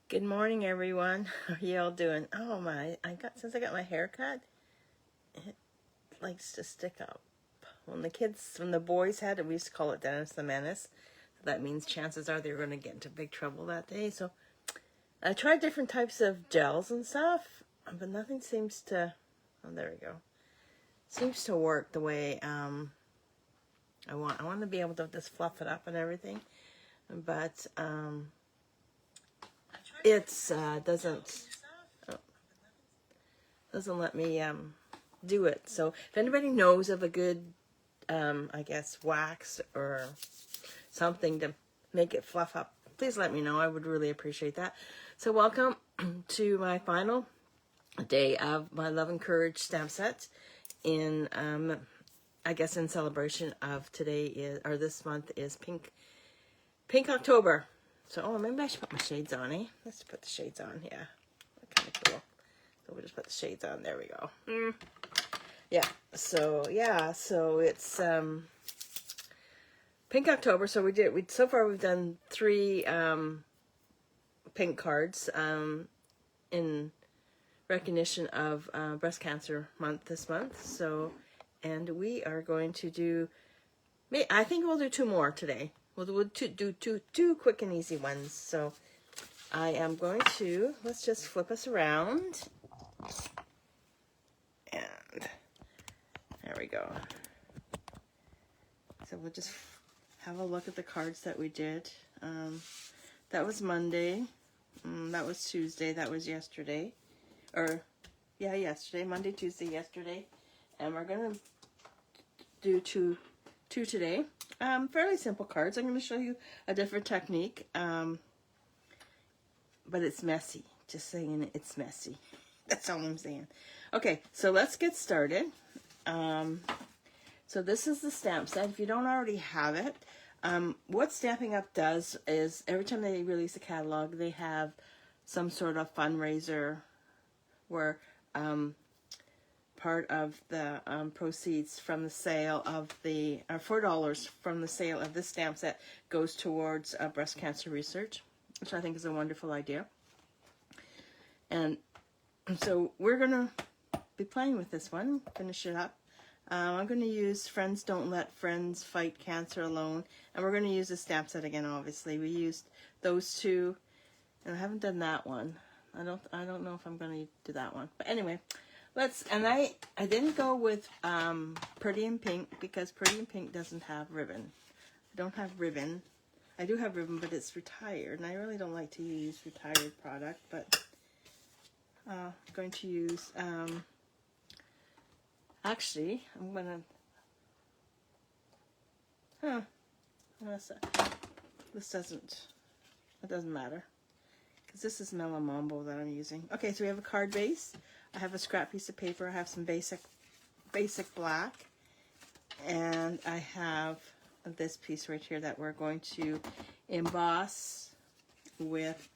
Good morning, everyone. How are you all doing? Oh my! Since I got my hair cut, it likes to stick up. When the boys had it, we used to call it Dennis the Menace. So that means chances are they're going to get into big trouble that day. So I tried different types of gels and stuff, but nothing seems to. Oh, there we go. Seems to work the way I want. I want to be able to just fluff it up and everything, but it's doesn't let me do it. So if anybody knows of a good I guess wax or something to make it fluff up, please let me know. I would really appreciate that. So welcome to my final day of my Love and Courage stamp set in I guess in celebration of this month is Pink October. So maybe I should put my shades on, eh? Let's put the shades on, yeah. Kind of cool. So we'll just put the shades on. There we go. Yeah. So it's Pink October. So so far we've done 3 pink cards in recognition of Breast Cancer Month this month. So, and we are going to do. I think we'll do 2 more today. We'll do two quick and easy ones. So I am going to, let's just flip us around. And there we go. So we'll just have a look at the cards that we did. That was Monday. That was Tuesday. That was yesterday. Yesterday. Monday, Tuesday, yesterday. And we're going to do two today. Fairly simple cards. I'm going to show you a different technique, but it's messy. Just saying, it's messy. That's all I'm saying. Okay, so let's get started. So this is the stamp set. If you don't already have it, what Stamping Up does is every time they release a catalog, they have some sort of fundraiser where part of the proceeds from the sale of the $4 from the sale of this stamp set goes towards breast cancer research, which I think is a wonderful idea. And so we're gonna be playing with this one, finish it up. I'm gonna use Friends Don't Let Friends Fight Cancer Alone, and we're gonna use the stamp set again. Obviously, we used those 2, and I haven't done that one. I don't know if I'm gonna do that one, but anyway. I didn't go with Pretty in Pink because Pretty in Pink doesn't have ribbon. I don't have ribbon. I do have ribbon, but it's retired, and I really don't like to use retired product, but I'm going to use, actually, I'm going to, it doesn't matter, because this is Mellow Mambo that I'm using. Okay, so we have a card base. I have a scrap piece of paper. I have some basic black, and I have this piece right here that we're going to emboss with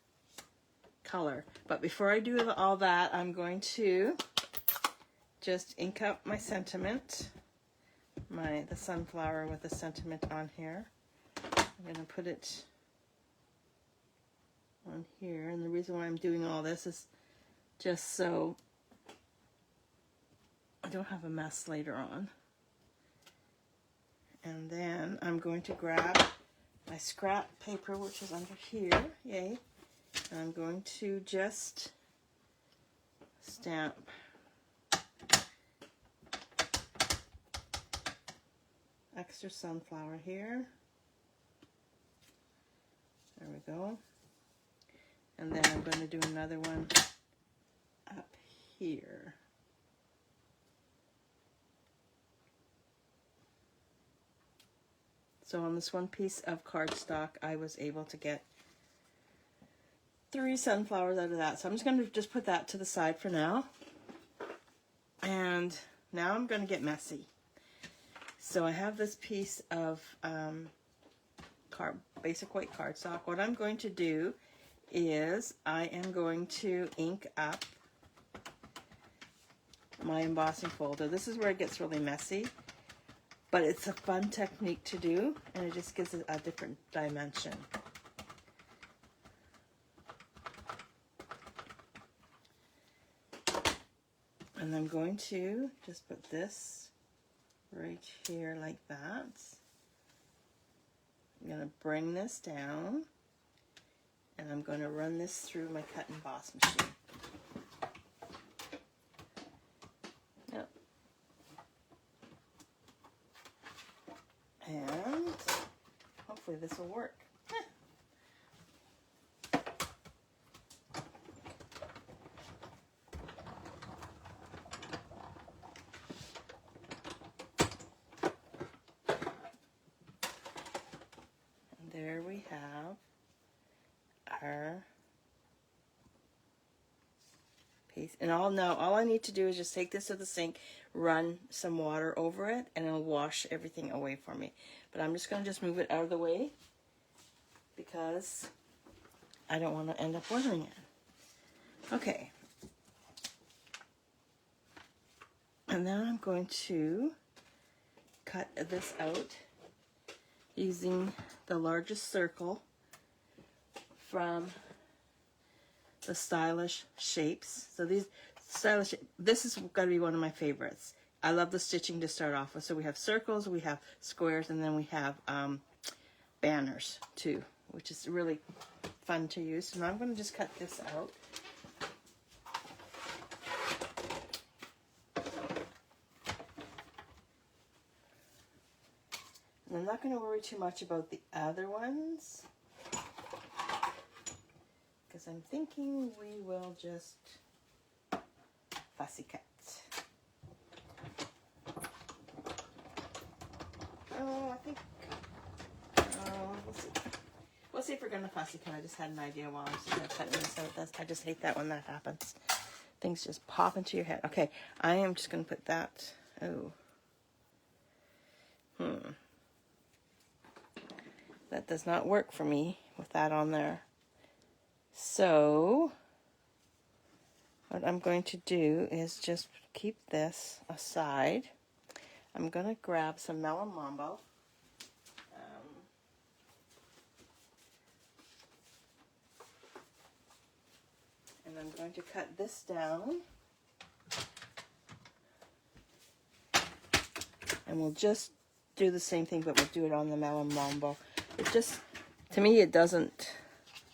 color. But before I do all that, I'm going to just ink up my sentiment, the sunflower with the sentiment on here. I'm going to put it on here, and the reason why I'm doing all this is just so I don't have a mess later on. And then I'm going to grab my scrap paper, which is under here, yay, and I'm going to just stamp extra sunflower here. There we go. And then I'm going to do another one up here. So on this one piece of cardstock, I was able to get 3 sunflowers out of that. So I'm just going to just put that to the side for now. And now I'm going to get messy. So I have this piece of basic white cardstock. What I'm going to do is I am going to ink up my embossing folder. This is where it gets really messy. But it's a fun technique to do, and it just gives it a different dimension. And I'm going to just put this right here like that. I'm going to bring this down, and I'm going to run this through my cut and emboss machine. Yep. And hopefully this will work. There we have our piece. And all I need to do is just take this to the sink, run some water over it, and it'll wash everything away for me. But I'm just going to just move it out of the way because I don't want to end up wearing it. Okay. And then I'm going to cut this out using the largest circle from the Stylish Shapes. So these stylish, this is going to be one of my favorites. I love the stitching to start off with. So we have circles, we have squares, and then we have banners too, which is really fun to use. So now I'm going to just cut this out. And I'm not going to worry too much about the other ones, because I'm thinking we will just fussy cut. Oh, I think, we'll see if we're going to fussy cut. I just had an idea while I was cutting this out. I just hate that when that happens. Things just pop into your head. Okay, I am just going to put that, that does not work for me with that on there. So what I'm going to do is just keep this aside. I'm going to grab some melon mambo. And I'm going to cut this down. And we'll just do the same thing, but we'll do it on the melon mambo. It just, to me, it doesn't,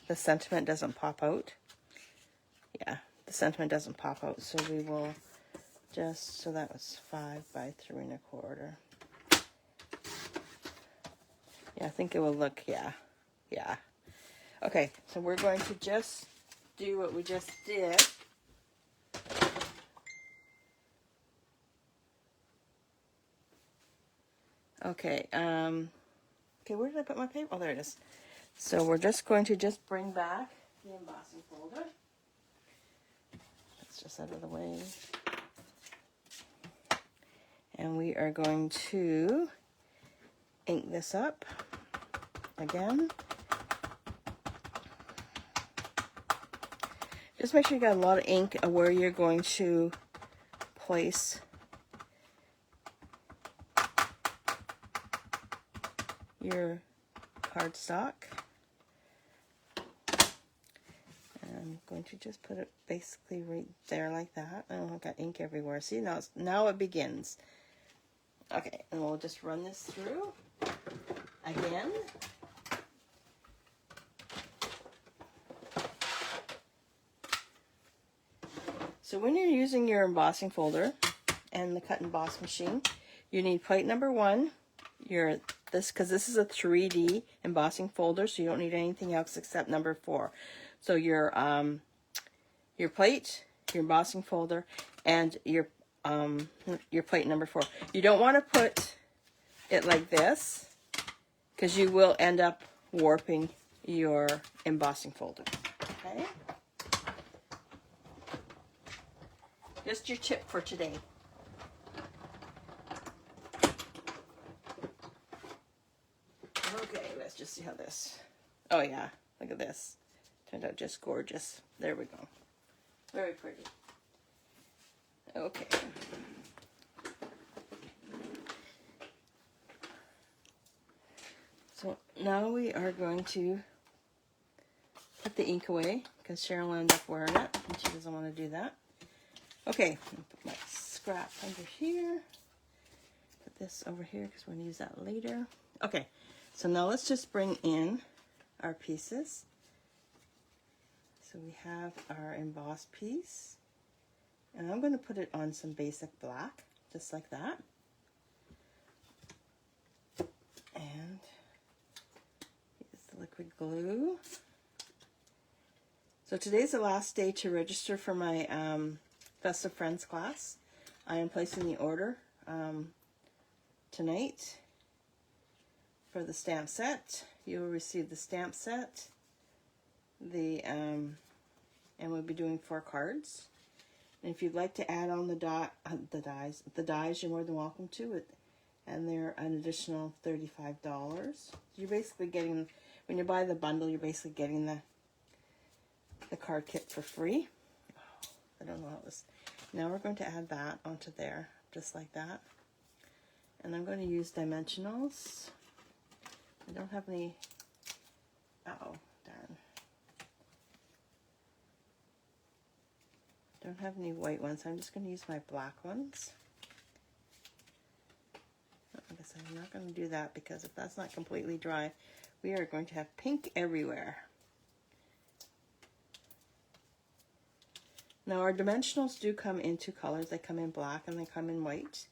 the sentiment doesn't pop out. Yeah, the sentiment doesn't pop out. So we will just, so that was 5 by 3 1/4. Yeah, I think it will look, yeah. Okay, so we're going to just do what we just did. Okay, okay, where did I put my paper? Oh, there it is. So we're just going to just bring back the embossing folder. That's just out of the way. And we are going to ink this up again. Just make sure you got a lot of ink where you're going to place your cardstock. And I'm going to just put it basically right there like that. Oh, I've got ink everywhere. See, now it begins. Okay, and we'll just run this through again. So when you're using your embossing folder and the cut and emboss machine, you need plate number 1, because this is a 3D embossing folder, so you don't need anything else except number 4. So your plate, your embossing folder, and your plate number 4. You don't want to put it like this, because you will end up warping your embossing folder. Okay? Just your tip for today. Okay, let's just see how this. Oh yeah, look at this. Turned out just gorgeous. There we go. Very pretty. Okay. So now we are going to put the ink away because Cheryl will end up wearing it and she doesn't want to do that. Okay, put my scrap under here. Put this over here because we're going to use that later. Okay, so now let's just bring in our pieces. So we have our embossed piece. And I'm going to put it on some basic black, just like that. And use the liquid glue. So today's the last day to register for my Festive Friends class. I am placing the order tonight for the stamp set. You will receive the stamp set, and we'll be doing 4 cards. And if you'd like to add on the dies, you're more than welcome to it. And they're an additional $35. You're basically getting, when you buy the bundle, you're basically getting the card kit for free. Oh, I don't know how this. Now we're going to add that onto there, just like that. And I'm going to use dimensionals. I don't have any. Uh-oh, darn. Don't have any white ones. I'm just going to use my black ones. I guess I'm not going to do that because if that's not completely dry, we are going to have pink everywhere. Now our dimensionals do come in 2 colors. They come in black and they come in white.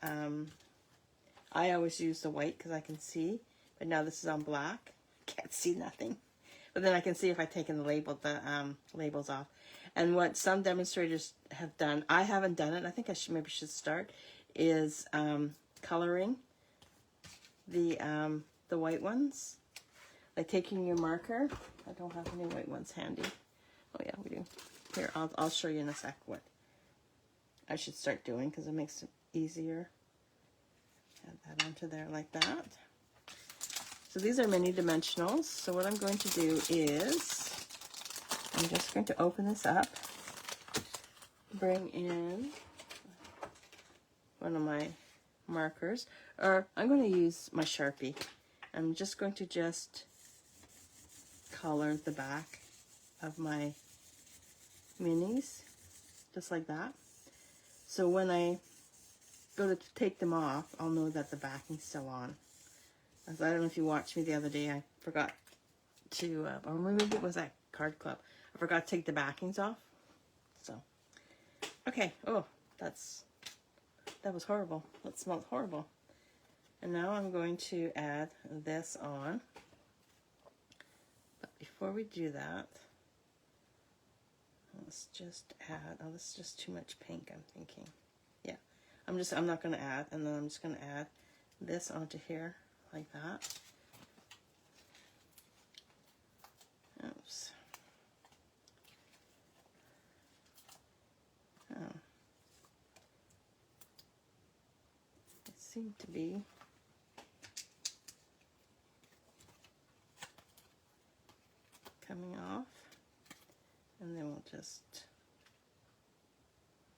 I always use the white because I can see, but now this is on black. Can't see nothing. But then I can see if I've taken the labels off. And what some demonstrators have done, I haven't done it, I think I maybe should start, is coloring the white ones. Like taking your marker. I don't have any white ones handy. Oh yeah, we do. Here, I'll show you in a sec what I should start doing because it makes it easier. Add that onto there like that. So these are mini dimensionals. So what I'm going to do is, I'm just going to open this up, bring in one of my markers, or I'm going to use my Sharpie. I'm just going to color the back of my minis, just like that. So when I go to take them off, I'll know that the backing's still on. As I don't know if you watched me the other day, I forgot to, or maybe it was at Card Club. I forgot to take the backings off. So, okay. Oh, that was horrible. That smelled horrible. And now I'm going to add this on. But before we do that, let's just add, oh, this is just too much pink, I'm thinking. Yeah, I'm not going to add, and then I'm just going to add this onto here, like that. Oops. Oh. It seemed to be. Coming off. And then we'll just,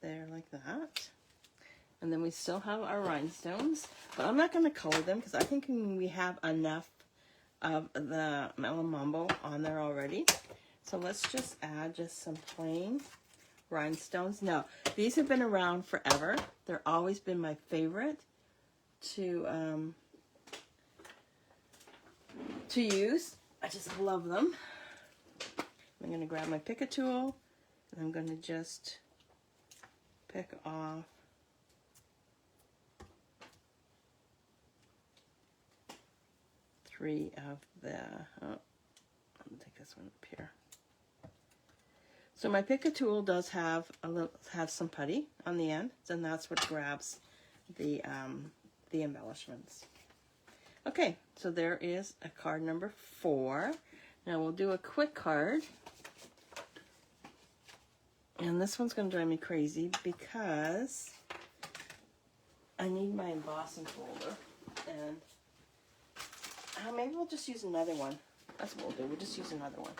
there like that. And then we still have our rhinestones, but I'm not going to color them because I think we have enough of the Mellow Mambo on there already. So let's just add just some plain rhinestones. Now, these have been around forever. They're always been my favorite to use. I just love them. I'm going to grab my pick a tool and I'm going to just pick off three of the, oh, let me take this one up here. So my pick a tool does have some putty on the end, and that's what grabs the embellishments. Okay, so there is a card number 4. Now we'll do a quick card. And this one's going to drive me crazy because I need my embossing folder. And maybe we'll just use another one. That's what we'll do. We'll just use another one.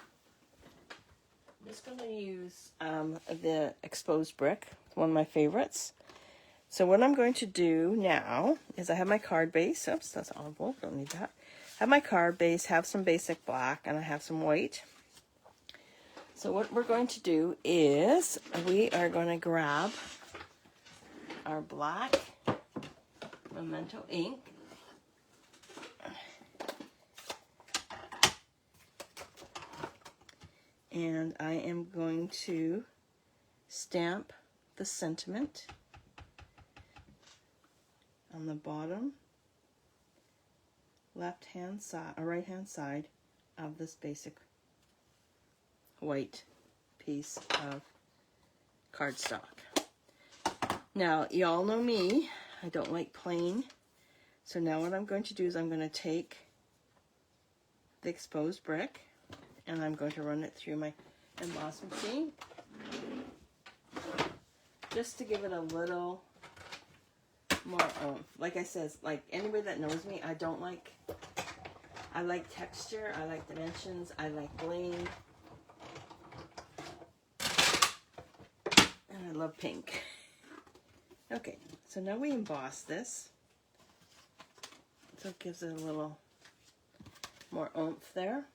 I'm just going to use the exposed brick, one of my favorites. So what I'm going to do now is I have my card base. Oops, that's an envelope. Don't need that. I have my card base, have some basic black, and I have some white. So what we're going to do is we are going to grab our black Memento ink. And I am going to stamp the sentiment on the bottom left hand side or right hand side of this basic white piece of cardstock. Now, y'all know me, I don't like plain. So now what I'm going to do is I'm going to take the exposed brick and I'm going to run it through my emboss machine just to give it a little more oomph. Like I said, like anybody that knows me, I like texture, I like dimensions, I like bling, and I love pink. Okay, so now we emboss this. So it gives it a little more oomph there.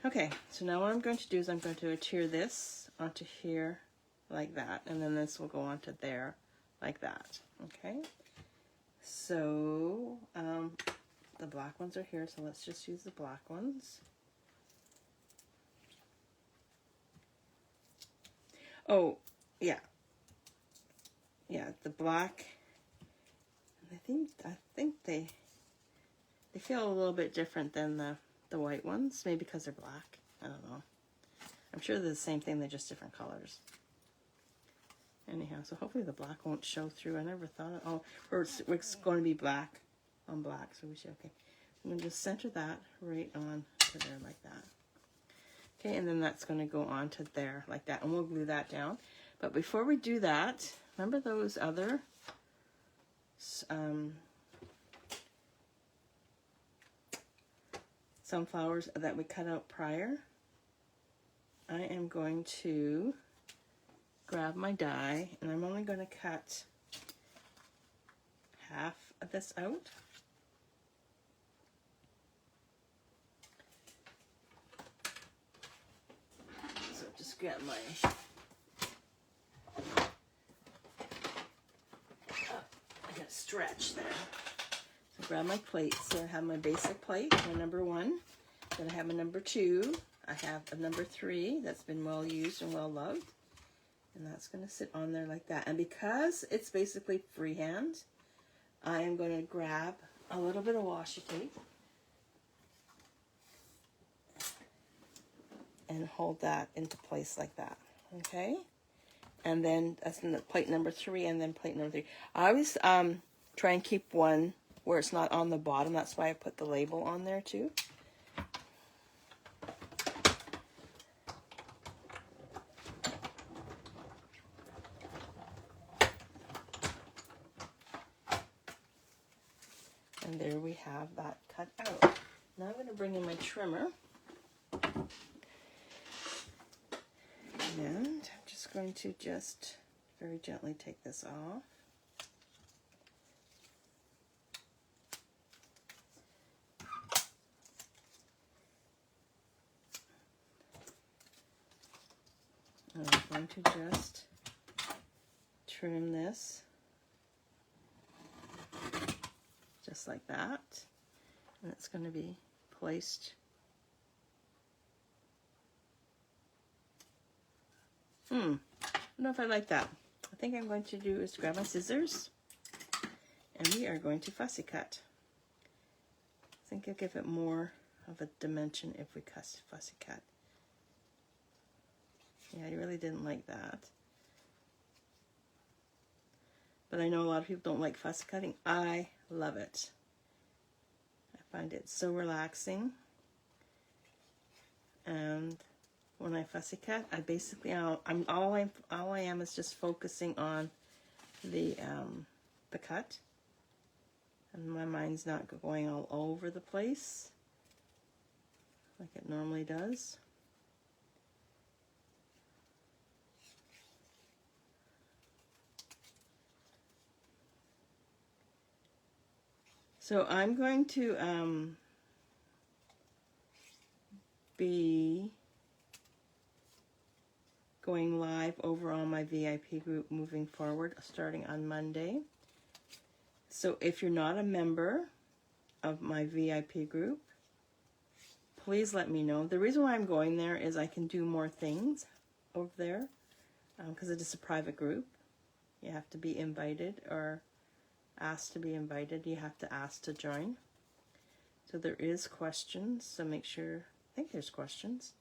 Okay, so now what I'm going to do is I'm going to adhere this onto here like that, and then this will go onto there like that. Okay, so the black ones are here, so let's just use the black ones. Oh, yeah, the black. I think they feel a little bit different than the white ones, maybe because they're black. I don't know. I'm sure they're the same thing, they're just different colors. Anyhow, so hopefully the black won't show through. I never thought of, oh, or it's going to be black on black, so we should, okay. I'm going to just center that right on to there like that. Okay, and then that's going to go on to there like that, and we'll glue that down. But before we do that, remember those other sunflowers that we cut out prior? I am going to grab my die, and I'm only going to cut half of this out. So just grab my I got to stretch there. So grab my plate. So I have my basic plate, my number 1. Then I have my number 2. I have a number 3 that's been well used and well loved. And that's going to sit on there like that. And because it's basically freehand, I am going to grab a little bit of washi tape and hold that into place like that. Okay? And then that's in the plate number 3 and then plate number 3. I always try and keep one where it's not on the bottom. That's why I put the label on there too. And there we have that cut out. Now I'm going to bring in my trimmer. And I'm just going to just very gently take this off. And I'm going to just trim this just like that. And it's going to be placed I don't know if I like that. I think I'm going to do is grab my scissors and we are going to fussy cut. I think I'll give it more of a dimension if we fussy cut. Yeah, I really didn't like that. But I know a lot of people don't like fussy cutting. I love it. I find it so relaxing. And when I fussy cut, I basically all I am is just focusing on the cut, and my mind's not going all over the place like it normally does. So I'm going to be going live over on my VIP group moving forward, starting on Monday. So if you're not a member of my VIP group, please let me know. The reason why I'm going there is I can do more things over there because it is a private group. You have to be invited or asked to be invited. You have to ask to join. So there is questions, so make sure, I think there's questions.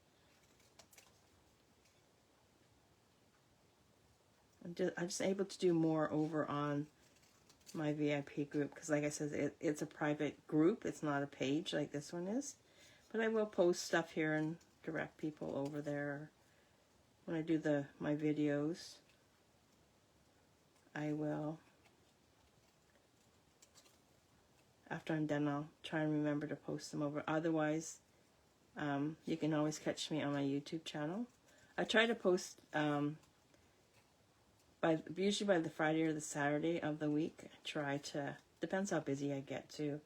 I'm just able to do more over on my VIP group because, like I said, it's a private group. It's not a page like this one is. But I will post stuff here and direct people over there. When I do my videos, I will, after I'm done, I'll try and remember to post them over. Otherwise, you can always catch me on my YouTube channel. I try to post usually by the Friday or the Saturday of the week. I try to, depends how busy I get too.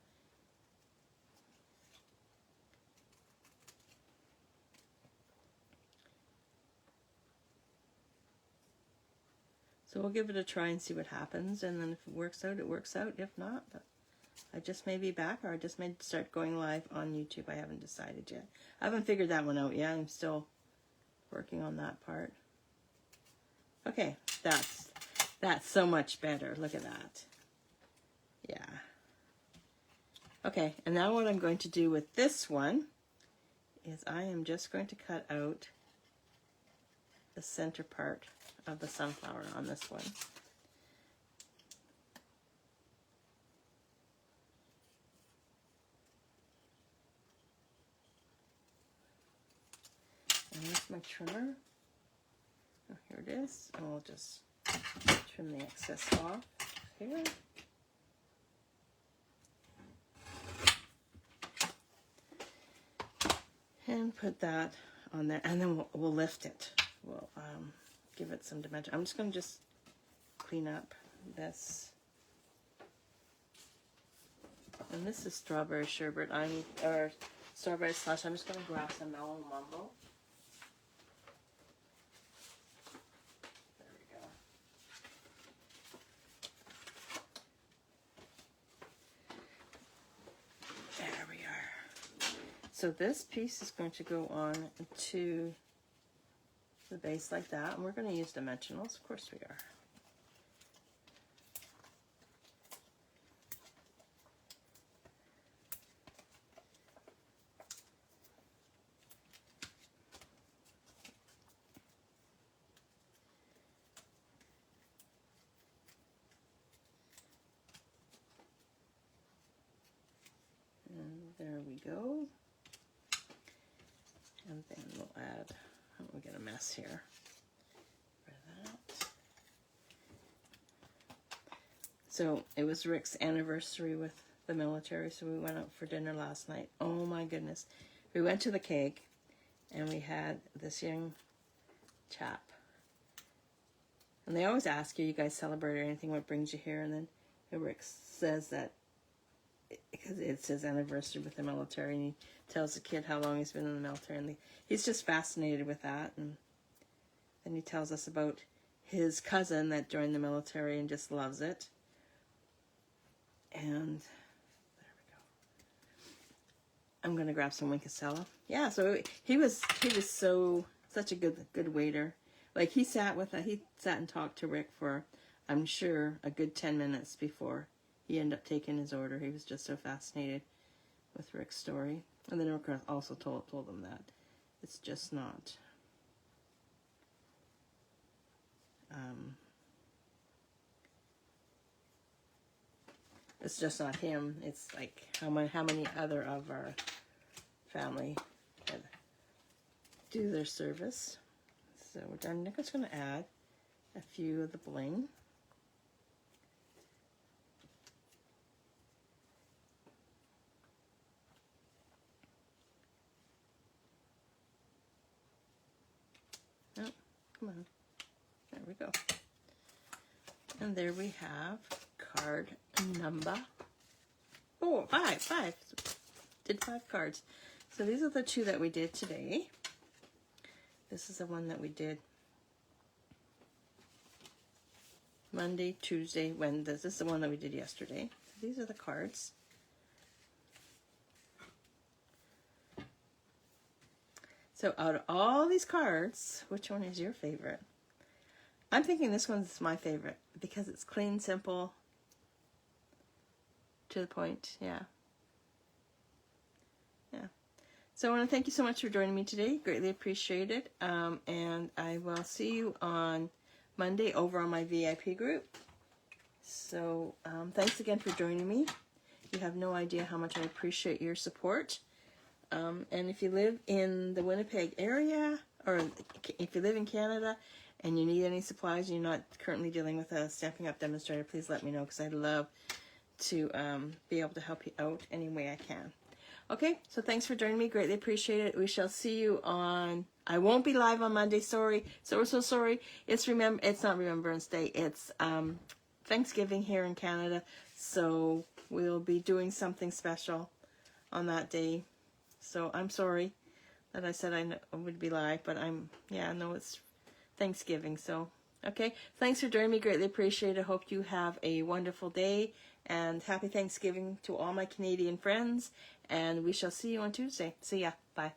So we'll give it a try and see what happens, and then if it works out, it works out. If not, I just may be back, or I just may start going live on YouTube. I haven't decided yet. I haven't figured that one out yet. I'm still working on that part. Okay, that's so much better. Look at that. Yeah. Okay, and now what I'm going to do with this one is I am just going to cut out the center part of the sunflower on this one. And here's my trimmer. Oh, here it is. And we'll just trim the excess off here. And put that on there. And then we'll lift it. We'll give it some dimension. I'm just going to clean up this. And this is strawberry sherbet. Or strawberry slush. I'm just going to grab some mellow mumbo. There we go. There we are. So this piece is going to go on to the base like that, and we're going to use dimensionals. Of course we are. And there we go. And then we'll add, we'll get a mess here for that. So it was Rick's anniversary with the military, so we went out for dinner last night. Oh my goodness. We went to the keg and we had this young chap. And they always ask you guys celebrate or anything, what brings you here? And then Rick says that because it's his anniversary with the military, and he tells the kid how long he's been in the military, and he's just fascinated with that. And then he tells us about his cousin that joined the military and just loves it. And there we go. I'm gonna grab some Winkasella. Yeah, so he was such a good waiter. Like he sat and talked to Rick for, I'm sure, a good 10 minutes before he ended up taking his order. He was just so fascinated with Rick's story. And then Rick also told him that it's just not it's just not him. It's like how many other of our family do their service. So we're done. Nico's going to add a few of the bling. Oh, come on. There we go. And there we have card number 5. Did 5 cards. So these are the 2 that we did today. This is the one that we did Monday, Tuesday, Wednesday. This is the one that we did yesterday. So these are the cards. So out of all these cards, which one is your favorite? I'm thinking this one's my favorite because it's clean, simple, to the point. Yeah. So I want to thank you so much for joining me today. Greatly appreciate it. And I will see you on Monday over on my VIP group. So thanks again for joining me. You have no idea how much I appreciate your support. And if you live in the Winnipeg area, or if you live in Canada and you need any supplies and you're not currently dealing with a Stampin' Up! Demonstrator, please let me know, because I'd love to be able to help you out any way I can. Okay, so thanks for joining me. Greatly appreciate it. We shall see you on... I won't be live on Monday. Sorry. So sorry. It's not Remembrance Day. It's Thanksgiving here in Canada. So we'll be doing something special on that day. So I'm sorry that I said I would be live, but no, it's Thanksgiving. So, okay. Thanks for joining me. Greatly appreciate it. I hope you have a wonderful day, and happy Thanksgiving to all my Canadian friends. And we shall see you on Tuesday. See ya. Bye.